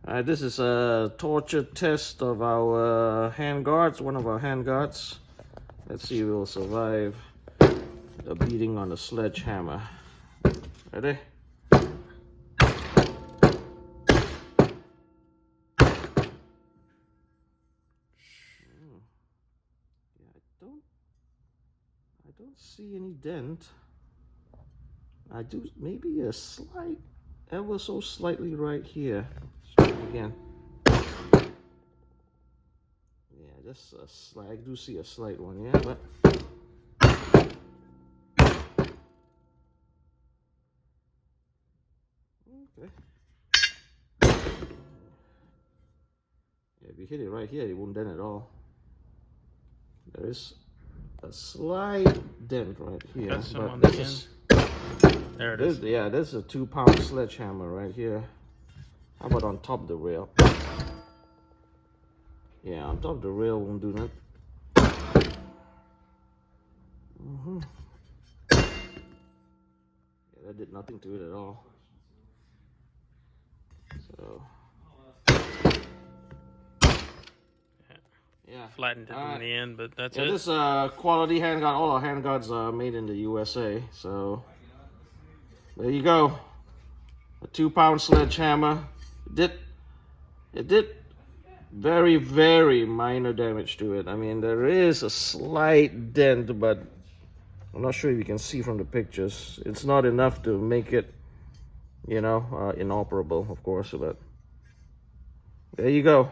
Alright, this is a torture test of our handguards, one of our handguards. Let's see if we'll survive the beating on the sledgehammer. Ready? I don't see any dent. I do maybe a slight, ever so slightly right here. Let's try it again. Yeah, just a slight. I do see a slight one, yeah, but okay. Yeah, if you hit it right here, it won't dent at all. There is a slight dent right here. Got some but on this the is, There it is. Yeah, this is a 2-pound sledgehammer right here. How about on top of the rail? Yeah, on top of the rail won't do that. Yeah, that did nothing to it at all. So yeah, Flattened it in the end, but that's yeah, it. this quality handguard. All our handguards are made in the USA. So there you go. A 2-pound sledgehammer. It did very, very minor damage to it. I mean, there is a slight dent, but I'm not sure if you can see from the pictures. It's not enough to make it, inoperable, of course, but there you go.